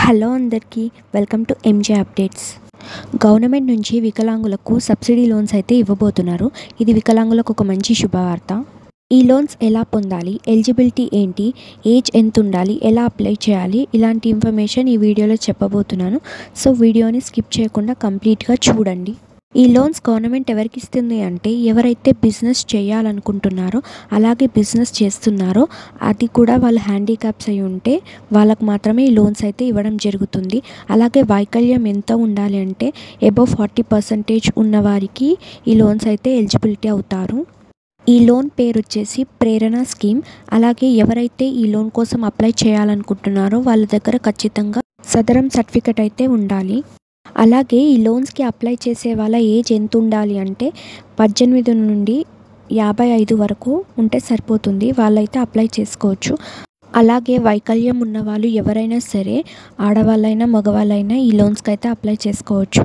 Hello అందరికీ welcome to M J updates. Government నుంచి వికలాంగులకు సబ్సిడీ లోన్స్ అయితే ఇవ్వబోతున్నారు. ఇది వికలాంగులకు ఒక మంచి శుభవార్త. ఈ లోన్స్ ఎలా పొందాలి, ఎలిజిబిలిటీ ఏంటి, ఏజ్ ఎంత ఉండాలి, ఎలా అప్లై చేయాలి, ఇలాంటి ఇన్ఫర్మేషన్ ఈ వీడియోలో చెప్పబోతున్నాను. సో వీడియోని స్కిప్ చేయకుండా కంప్లీట్గా చూడండి. ఈ లోన్స్ గవర్నమెంట్ ఎవరికి ఇస్తుంది అంటే ఎవరైతే బిజినెస్ చేయాలనుకుంటున్నారో, అలాగే బిజినెస్ చేస్తున్నారో, అది కూడా వాళ్ళు హ్యాండిక్యాప్స్ అయి ఉంటే వాళ్ళకు మాత్రమే ఈ లోన్స్ అయితే ఇవ్వడం జరుగుతుంది. అలాగే వైకల్యం ఎంత ఉండాలి అంటే అబవ్ 40% ఉన్నవారికి ఈ లోన్స్ అయితే ఎలిజిబిలిటీ అవుతారు. ఈ లోన్ పేరు వచ్చేసి ప్రేరణ స్కీమ్. అలాగే ఎవరైతే ఈ లోన్ కోసం అప్లై చేయాలనుకుంటున్నారో వాళ్ళ దగ్గర ఖచ్చితంగా సదరం సర్టిఫికెట్ అయితే ఉండాలి. అలాగే ఈ లోన్స్కి అప్లై చేసే వాళ్ళ ఏజ్ ఎంత ఉండాలి అంటే 18 నుండి 55 వరకు ఉంటే సరిపోతుంది. వాళ్ళైతే అప్లై చేసుకోవచ్చు. అలాగే వైకల్యం ఉన్నవాళ్ళు ఎవరైనా సరే, ఆడవాళ్ళైనా మగవాళ్ళైనా ఈ లోన్స్కి అయితే అప్లై చేసుకోవచ్చు.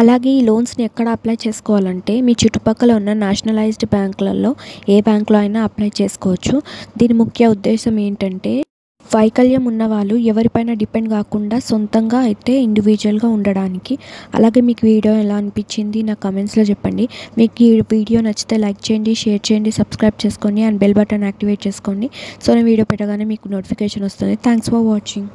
అలాగే ఈ లోన్స్ని ఎక్కడ అప్లై చేసుకోవాలంటే మీ చుట్టుపక్కల ఉన్న నేషనలైజ్డ్ బ్యాంకులలో ఏ బ్యాంకులో అయినా అప్లై చేసుకోవచ్చు. దీని ముఖ్య ఉద్దేశం ఏంటంటే వైకల్యం ఉన్నవాళ్ళు ఎవరిపైన డిపెండ్ కాకుండా సొంతంగా అయితే ఇండివిజువల్గా ఉండడానికి. అలాగే మీకు వీడియో ఎలా అనిపించింది నా కమెంట్స్లో చెప్పండి. మీకు ఈ వీడియో నచ్చితే లైక్ చేయండి, షేర్ చేయండి, సబ్స్క్రైబ్ చేసుకోండి అండ్ బెల్ బటన్ యాక్టివేట్ చేసుకోండి. సో నేను వీడియో పెట్టగానే మీకు నోటిఫికేషన్ వస్తుంది. Thanks for watching.